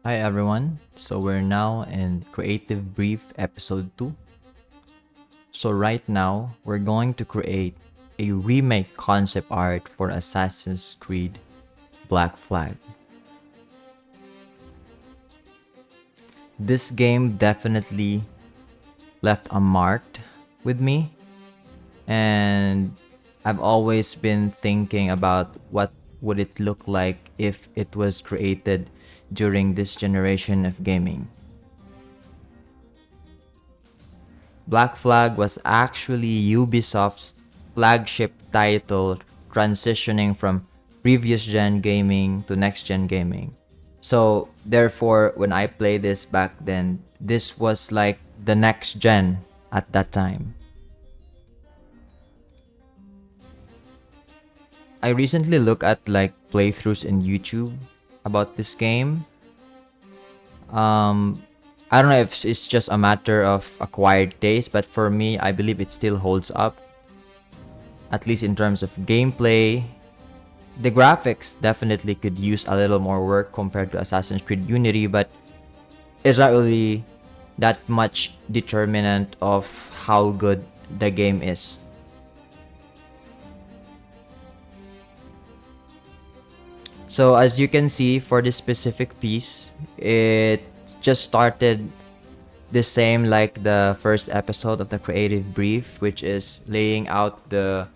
Hi everyone, so we're now in Creative Brief episode 2. So right now, we're going to create a remake concept art for Assassin's Creed Black Flag. This game definitely left a mark with me, and I've always been thinking about what would it look like if it was created during this generation of gaming. Black Flag was actually Ubisoft's flagship title, transitioning from previous gen gaming to next gen gaming. So therefore, when I played this back then, this was like the next gen at that time. I recently looked at like playthroughs in YouTube about this game. I don't know if it's just a matter of acquired taste, but for me, I believe it still holds up. At least in terms of gameplay. The graphics definitely could use a little more work compared to Assassin's Creed Unity, but it's not really that much determinant of how good the game is. So as you can see, for this specific piece, it just started the same like the first episode of the Creative Brief, which is laying out the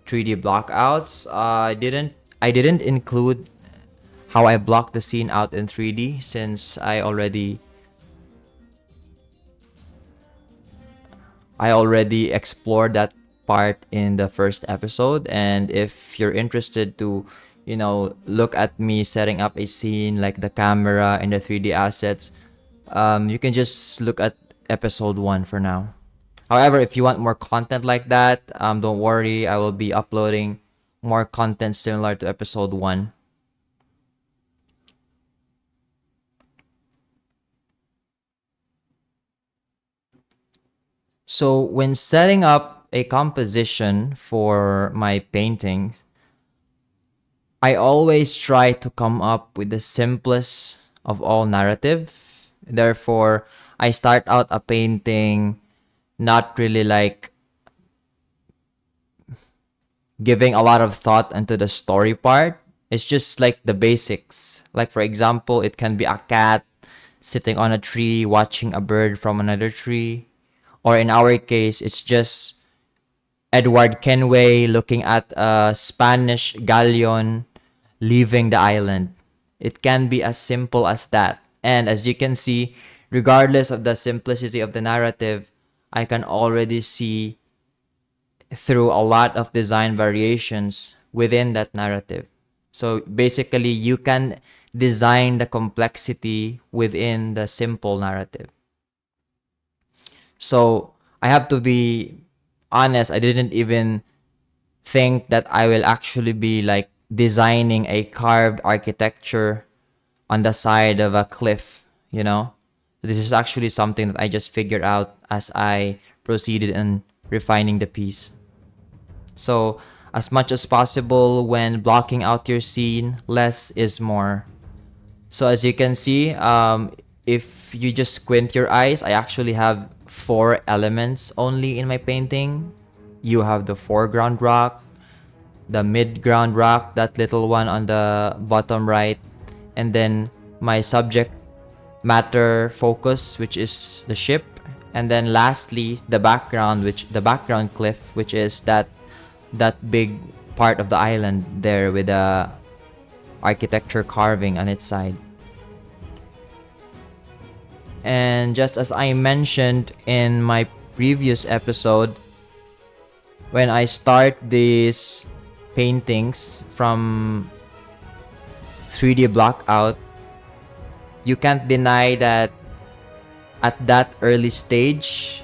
3D blockouts. I didn't include how I blocked the scene out in 3D since I already explored that part in the first episode. And if you're interested to look at me setting up a scene like the camera and the 3D assets, you can just look at episode 1 for now. However, if you want more content like that, don't worry, I will be uploading more content similar to episode 1. So when setting up a composition for my paintings, I always try to come up with the simplest of all narrative. Therefore, I start out a painting not really like giving a lot of thought into the story part. It's just like the basics. Like for example, it can be a cat sitting on a tree watching a bird from another tree. Or in our case, it's just Edward Kenway looking at a Spanish galleon leaving the island. It can be as simple as that. And as you can see, regardless of the simplicity of the narrative, I can already see through a lot of design variations within that narrative. So basically, you can design the complexity within the simple narrative. So I have to be honest, I didn't even think that I will actually be like designing a carved architecture on the side of a cliff, This is actually something that I just figured out as I proceeded in refining the piece. So as much as possible when blocking out your scene, less is more. So as you can see, if you just squint your eyes, I actually have 4 elements only in my painting. You have the foreground rock, the midground rock, that little one on the bottom right, and then my subject matter focus, which is the ship, and then lastly the background cliff, which is that big part of the island there with the architecture carving on its side. And just as I mentioned in my previous episode, when I start these paintings from 3D blockout, you can't deny that at that early stage,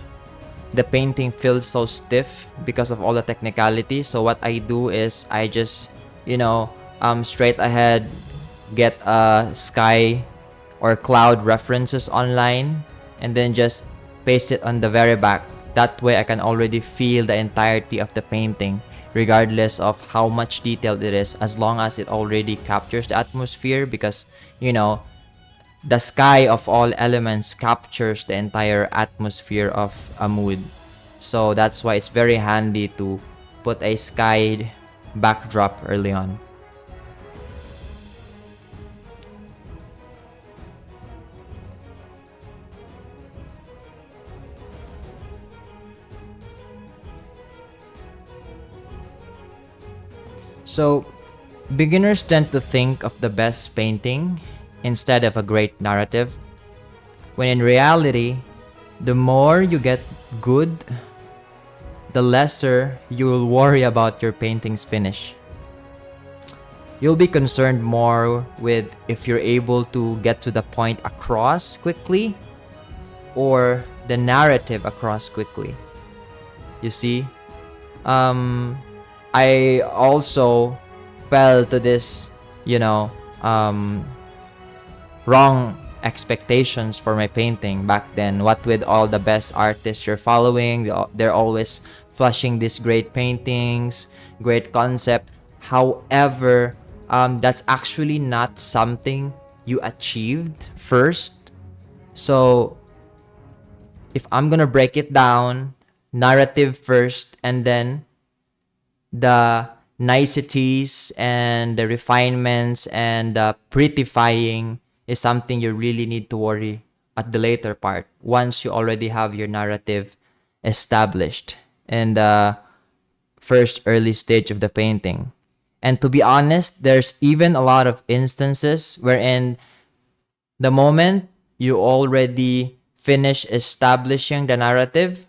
the painting feels so stiff because of all the technicality. So what I do is I just, straight ahead get a sky or cloud references online and then just paste it on the very back. That way I can already feel the entirety of the painting regardless of how much detailed it is, as long as it already captures the atmosphere, because the sky of all elements captures the entire atmosphere of a mood. So that's why it's very handy to put a sky backdrop early on. So beginners tend to think of the best painting instead of a great narrative, when in reality, the more you get good, the lesser you will worry about your painting's finish. You'll be concerned more with if you're able to get to the point across quickly or the narrative across quickly. You see? I also fell to this, you know, wrong expectations for my painting back then. What with all the best artists you're following, they're always flushing these great paintings, great concept. However, that's actually not something you achieved first. So if I'm gonna break it down, narrative first, and then the niceties and the refinements and the prettifying is something you really need to worry at the later part once you already have your narrative established in the first early stage of the painting. And to be honest, there's even a lot of instances wherein the moment you already finish establishing the narrative,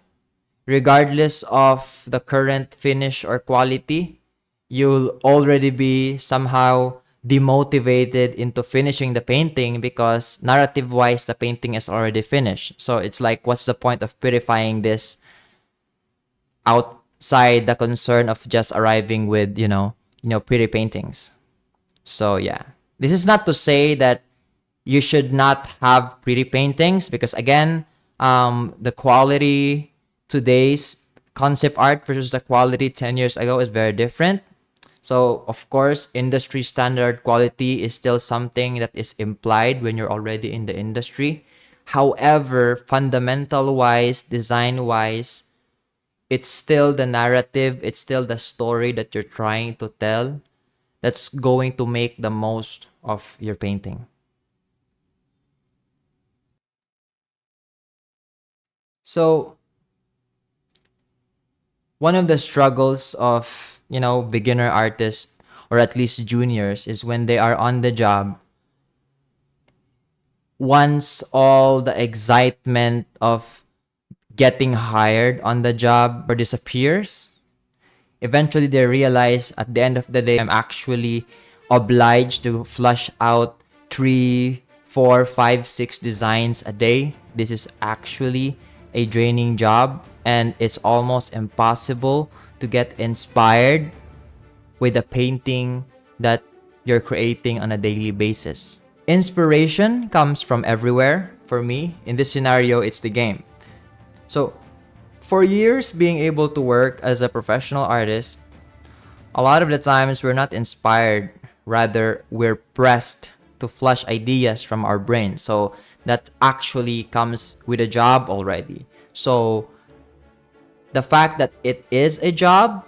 regardless of the current finish or quality, you'll already be somehow demotivated into finishing the painting because narrative-wise, the painting is already finished. So it's like, what's the point of purifying this outside the concern of just arriving with, pretty paintings? So yeah, this is not to say that you should not have pretty paintings because again, the quality today's concept art versus the quality 10 years ago is very different. So of course, industry standard quality is still something that is implied when you're already in the industry. However, fundamental wise, design wise, it's still the narrative, it's still the story that you're trying to tell that's going to make the most of your painting. So one of the struggles of, beginner artists or at least juniors is when they are on the job, once all the excitement of getting hired on the job or disappears, eventually they realize at the end of the day, I'm actually obliged to flush out 3, 4, 5, 6 designs a day. This is actually a draining job and it's almost impossible to get inspired with a painting that you're creating on a daily basis. Inspiration comes from everywhere. For me, in this scenario, it's the game. So for years being able to work as a professional artist, a lot of the times we're not inspired, rather we're pressed to flush ideas from our brain. So that actually comes with a job already. So the fact that it is a job,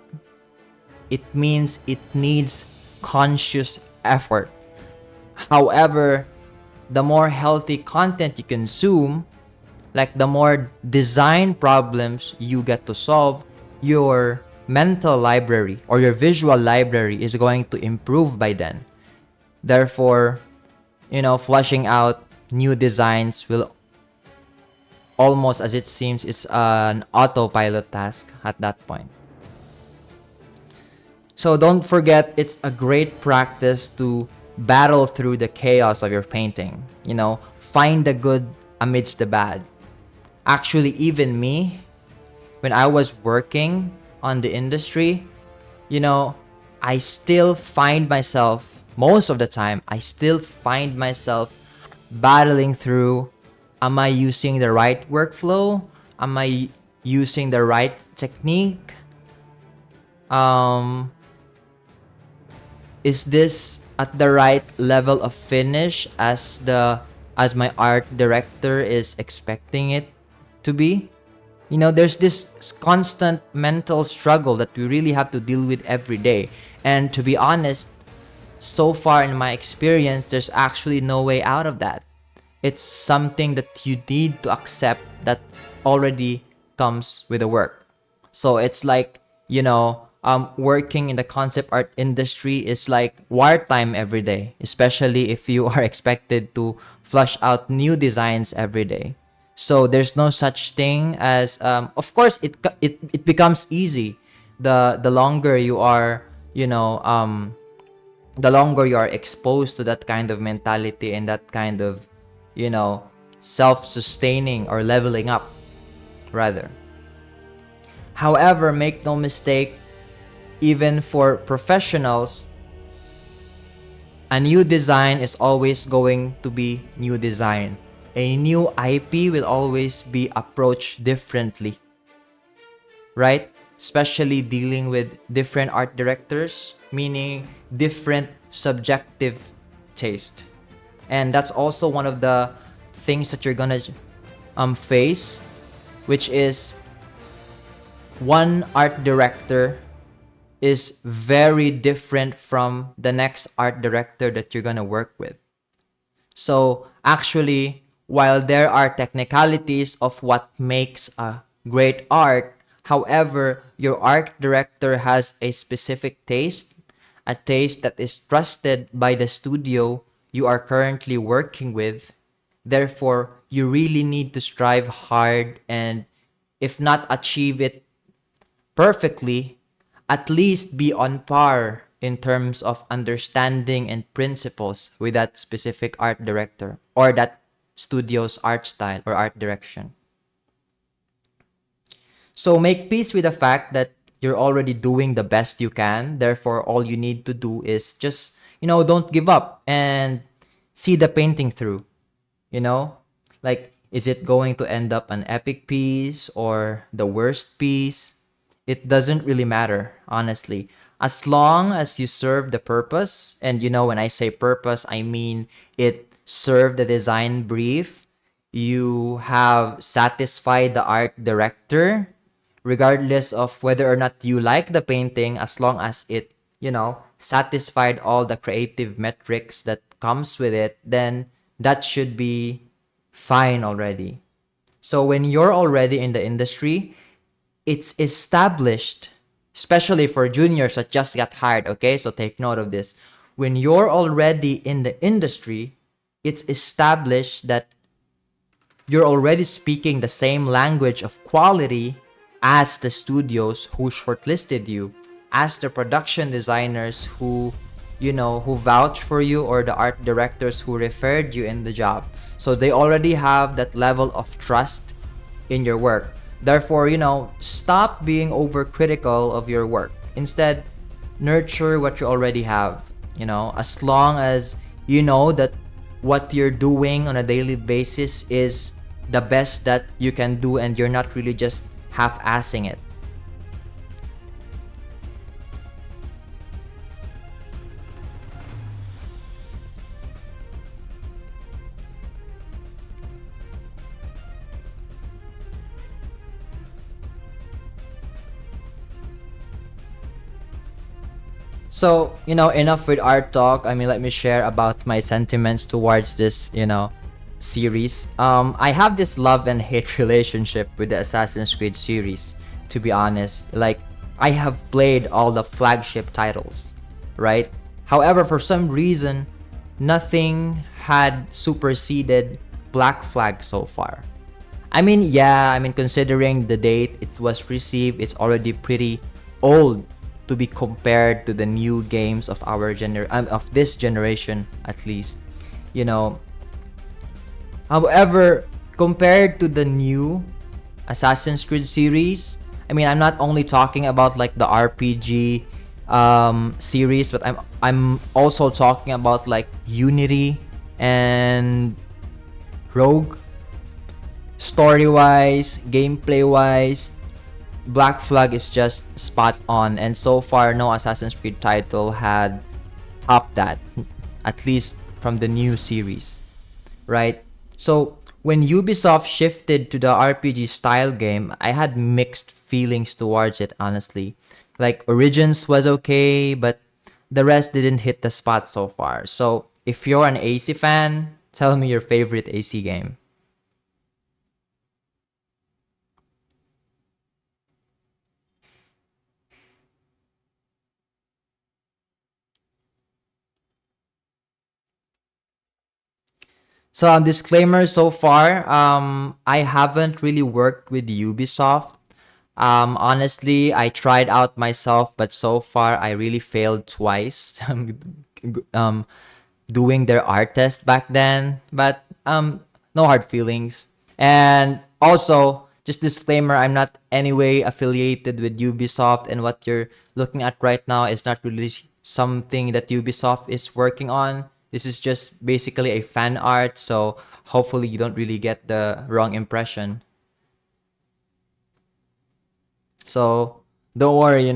it means it needs conscious effort. However, the more healthy content you consume, like the more design problems you get to solve, your mental library or your visual library is going to improve by then. Therefore, flushing out new designs will almost, as it seems, it's an autopilot task at that point. So don't forget, it's a great practice to battle through the chaos of your painting. Find the good amidst the bad. Actually, even me, when I was working on the industry, I still find myself, most of the time, I still find myself battling through, am I using the right workflow? Am I using the right technique? Is this at the right level of finish as the as my art director is expecting it to be. You know, there's this constant mental struggle that we really have to deal with every day. And to be honest, so far in my experience, there's actually no way out of that. It's something that you need to accept that already comes with the work. So it's like, working in the concept art industry is like wartime every day, especially if you are expected to flush out new designs every day. So there's no such thing as, of course, it becomes easy the longer you are, the longer you are exposed to that kind of mentality and that kind of, you know, self-sustaining or leveling up, rather. However, make no mistake, even for professionals, a new design is always going to be new design. A new IP will always be approached differently, right? Especially dealing with different art directors, meaning different subjective taste. And that's also one of the things that you're gonna face, which is one art director is very different from the next art director that you're gonna work with. So actually, while there are technicalities of what makes a great art, however, your art director has a specific taste, a taste that is trusted by the studio you are currently working with. Therefore, you really need to strive hard and, if not achieve it perfectly, at least be on par in terms of understanding and principles with that specific art director or that studio's art style or art direction. So make peace with the fact that you're already doing the best you can. Therefore, all you need to do is just, don't give up and see the painting through. Like, is it going to end up an epic piece or the worst piece? It doesn't really matter, honestly. As long as you serve the purpose, and when I say purpose, I mean it served the design brief, you have satisfied the art director, regardless of whether or not you like the painting, as long as it, satisfied all the creative metrics that comes with it, then that should be fine already. So when you're already in the industry, it's established, especially for juniors that just got hired, okay? So take note of this. When you're already in the industry, it's established that you're already speaking the same language of quality as the studios who shortlisted you, as the production designers who vouch for you, or the art directors who referred you in the job. So they already have that level of trust in your work. Therefore, stop being overcritical of your work. Instead, nurture what you already have. As long as you know that what you're doing on a daily basis is the best that you can do and you're not really just half-assing it. So, enough with art talk. I mean, let me share about my sentiments towards this, series. I have this love and hate relationship with the Assassin's Creed series, to be honest. Like, I have played all the flagship titles, right? However, for some reason, nothing had superseded Black Flag so far. Considering the date it was received, it's already pretty old to be compared to the new games of of this generation, at least. However, compared to the new Assassin's Creed series, I'm not only talking about like the RPG series, but I'm also talking about like Unity and Rogue. Story-wise, gameplay-wise, Black Flag is just spot on, and so far no Assassin's Creed title had topped that, at least from the new series. right? So when Ubisoft shifted to the RPG style game, I had mixed feelings towards it, honestly. Like Origins was okay, but the rest didn't hit the spot so far. So if you're an AC fan, tell me your favorite AC game. So, disclaimer so far, I haven't really worked with Ubisoft. Honestly, I tried out myself, but so far I really failed twice. um, Doing their art test back then, but no hard feelings. And also, just disclaimer, I'm not anyway affiliated with Ubisoft, and what you're looking at right now is not really something that Ubisoft is working on. This is just basically a fan art, so hopefully you don't really get the wrong impression. So don't worry,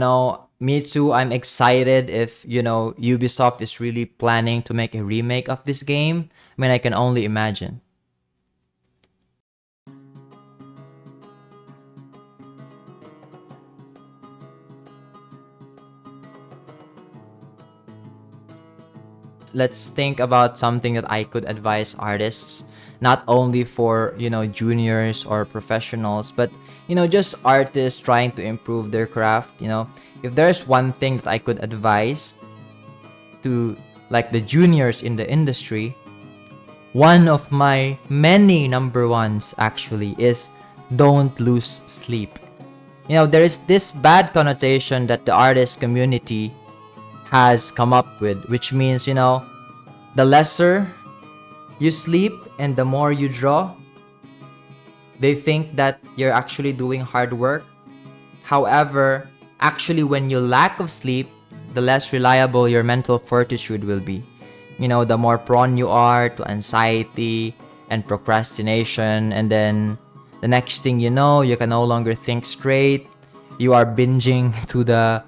me too. I'm excited if, Ubisoft is really planning to make a remake of this game. I mean, I can only imagine. Let's think about something that I could advise artists, not only for, juniors or professionals, but, just artists trying to improve their craft. If there's one thing that I could advise to like the juniors in the industry, one of my many number ones actually is don't lose sleep. There is this bad connotation that the artist community has come up with, which means, the lesser you sleep and the more you draw, they think that you're actually doing hard work. However, actually, when you lack of sleep, the less reliable your mental fortitude will be. The more prone you are to anxiety and procrastination, and then the next thing you know, you can no longer think straight. You are binging to the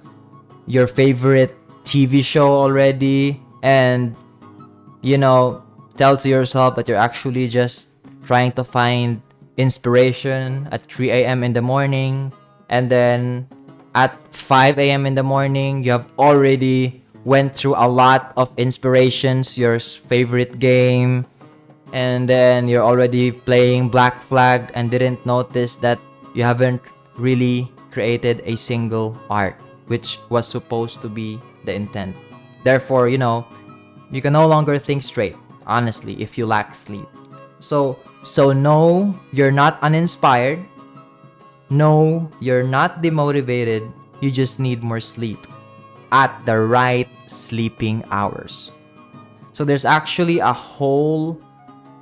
your favorite TV show already, and tell to yourself that you're actually just trying to find inspiration at 3 a.m. in the morning, and then at 5 a.m. in the morning, you have already went through a lot of inspirations, your favorite game, and then you're already playing Black Flag and didn't notice that you haven't really created a single art, which was supposed to be the intent. Therefore, you can no longer think straight, honestly, if you lack sleep. So no, you're not uninspired. No, you're not demotivated. You just need more sleep at the right sleeping hours. So there's actually a whole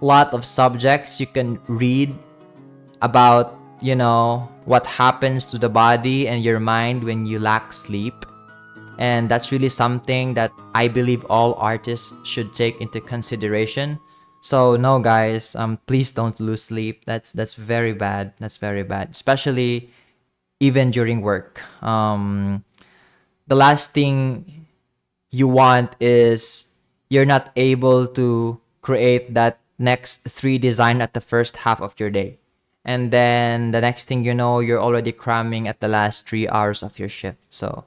lot of subjects you can read about, what happens to the body and your mind when you lack sleep. And that's really something that I believe all artists should take into consideration. So no, guys, please don't lose sleep. That's very bad. That's very bad, especially even during work. The last thing you want is you're not able to create that next three design at the first half of your day. And then the next thing you know, you're already cramming at the last 3 hours of your shift. So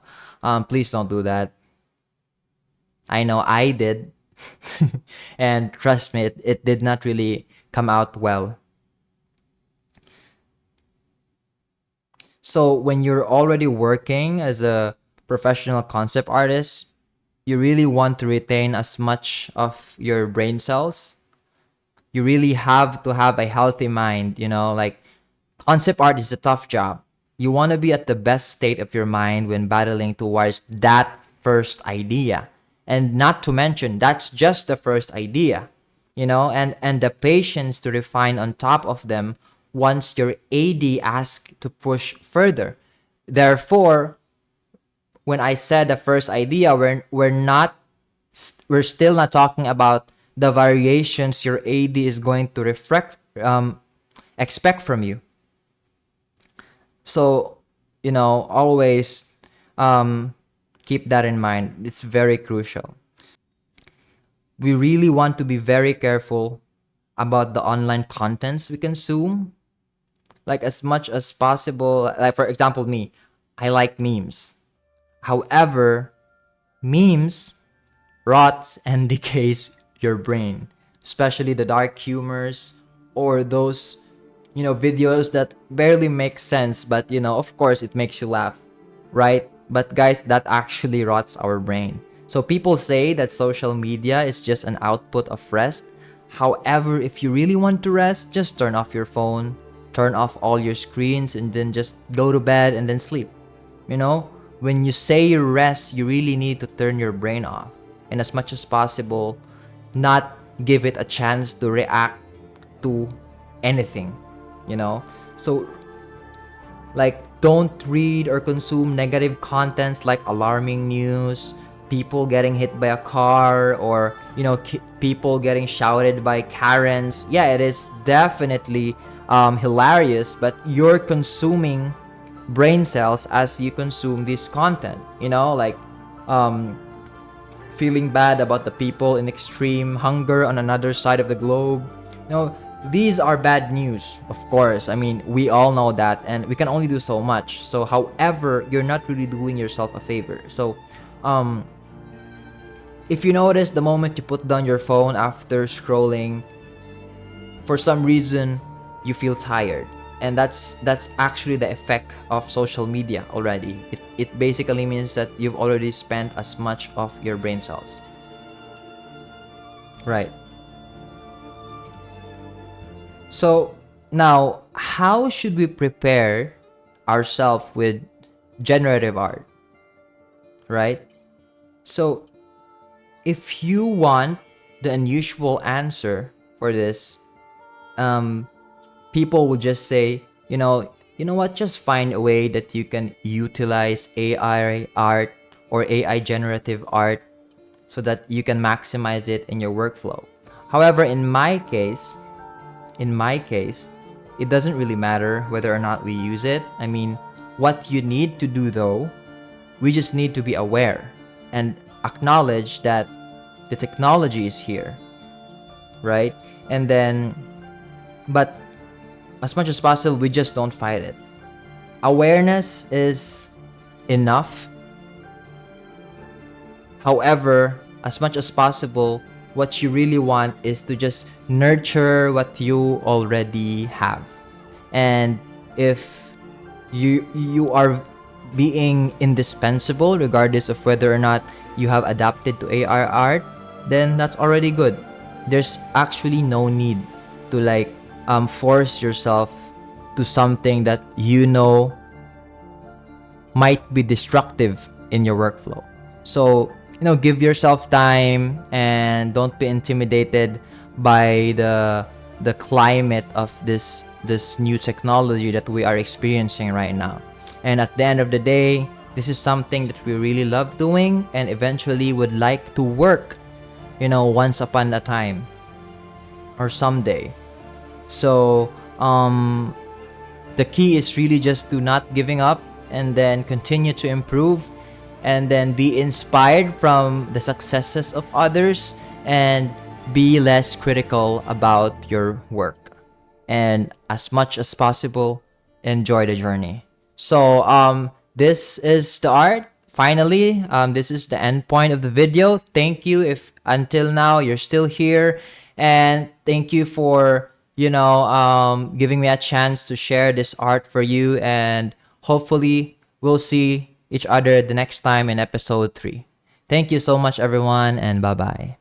please don't do that. I know I did. And trust me, it did not really come out well. So when you're already working as a professional concept artist, you really want to retain as much of your brain cells. You really have to have a healthy mind, like concept art is a tough job. You want to be at the best state of your mind when battling towards that first idea. And not to mention, that's just the first idea, and the patience to refine on top of them once your AD asks to push further. Therefore, when I said the first idea, we're still not talking about the variations your AD is going to expect from you. So, always keep that in mind. It's very crucial. We really want to be very careful about the online contents we consume. Like as much as possible, like for example, me, I like memes. However, memes rots and decays your brain, especially the dark humors or those, videos that barely make sense, but of course it makes you laugh, right? But guys, that actually rots our brain. So people say that social media is just an output of rest. However, if you really want to rest, just turn off your phone, turn off all your screens, and then just go to bed and then sleep. When you say rest, you really need to turn your brain off. And as much as possible, not give it a chance to react to anything, So, like, don't read or consume negative contents like alarming news, people getting hit by a car, or, people getting shouted by Karens. Yeah, it is definitely hilarious, but you're consuming brain cells as you consume this content, like feeling bad about the people in extreme hunger on another side of the globe. These are bad news, of course. I mean, we all know that, and we can only do so much. So, however, you're not really doing yourself a favor. So, if you notice, the moment you put down your phone after scrolling, for some reason, you feel tired. And that's actually the effect of social media already. It basically means that you've already spent as much of your brain cells. Right. So now, how should we prepare ourselves with generative art? Right? So if you want the unusual answer for this, people will just say, you know what, just find a way that you can utilize AI art or AI generative art so that you can maximize it in your workflow. However, in my case, it doesn't really matter whether or not we use it. I mean, what you need to do though, we just need to be aware and acknowledge that the technology is here, right? And then, but as much as possible, we just don't fight it. Awareness is enough. However, as much as possible, what you really want is to just nurture what you already have. And if you are being indispensable, regardless of whether or not you have adapted to AI art, then that's already good. There's actually no need to force yourself to something that might be destructive in your workflow. So, give yourself time and don't be intimidated by the climate of this new technology that we are experiencing right now. And at the end of the day, this is something that we really love doing and eventually would like to work, once upon a time or someday. So, the key is really just to not giving up and then continue to improve and then be inspired from the successes of others and be less critical about your work. And as much as possible, enjoy the journey. So, this is the art. Finally, this is the end point of the video. Thank you if until now you're still here, and thank you for giving me a chance to share this art for you, and hopefully we'll see each other the next time in episode 3. Thank you so much, everyone, and bye-bye.